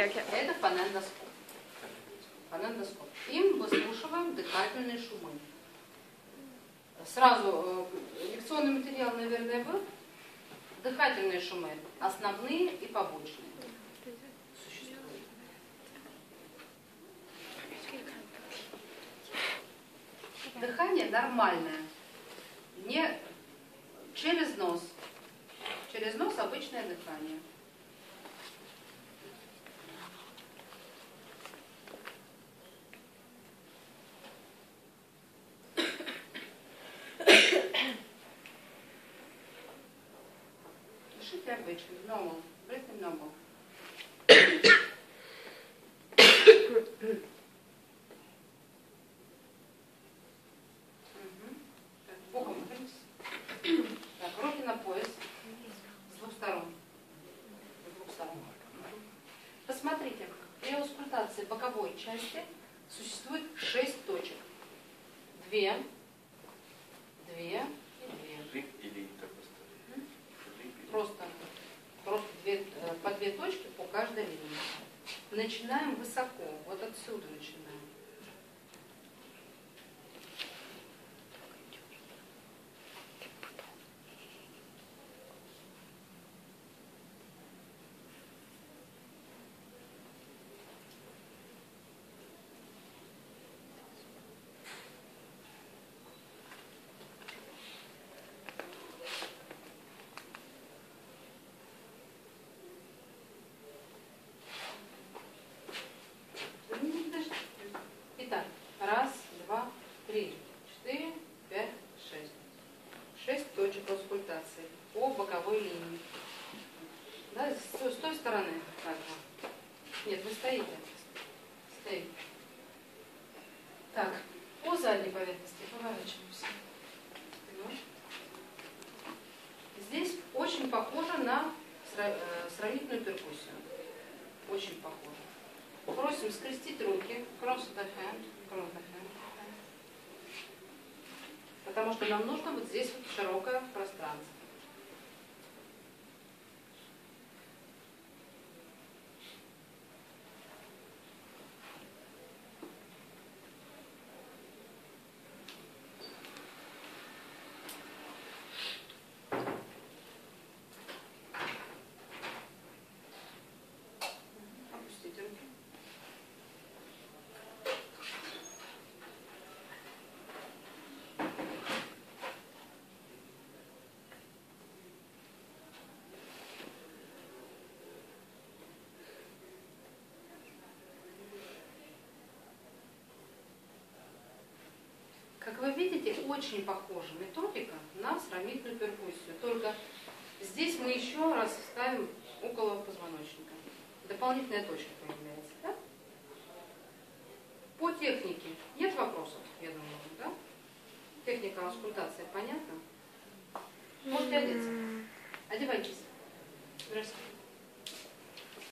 Это фонендоскоп. Фонендоскоп. Им выслушиваем дыхательные шумы. Сразу лекционный материал, наверное, был. Дыхательные шумы основные и побочные. Дыхание нормальное, не через нос. Через нос обычное дыхание. Дышите обычно, normal, breathing normal. Боком вывернитесь. Так, руки на пояс. С двух сторон. С двух сторон. Посмотрите, при аускультации боковой части существует 6 точек. 2, 2 и 2. Или Просто по 2 точки по каждой линии. Начинаем высоко. Вот отсюда начинаем. Итак, 1, 2, 3, 4, 5, 6. 6 точек аускультации по боковой линии. Да, с той стороны. Нет, вы стоите. Стоите. Так, по задней поверхности поворачиваемся. Здесь очень похоже на сравнительную перкуссию. Очень похоже. Просим скрестить руки, cross the hand, потому что нам нужно вот здесь вот широкое пространство. Опустите руки. Как вы видите, очень похожа методика на сравнительную перкуссию. Только здесь мы еще раз ставим около позвоночника. Дополнительная точка появляется. Да? По технике нет вопросов, я думаю, да? Техника аускультации понятна? Можете одеться. Одевайтесь. Здравствуйте.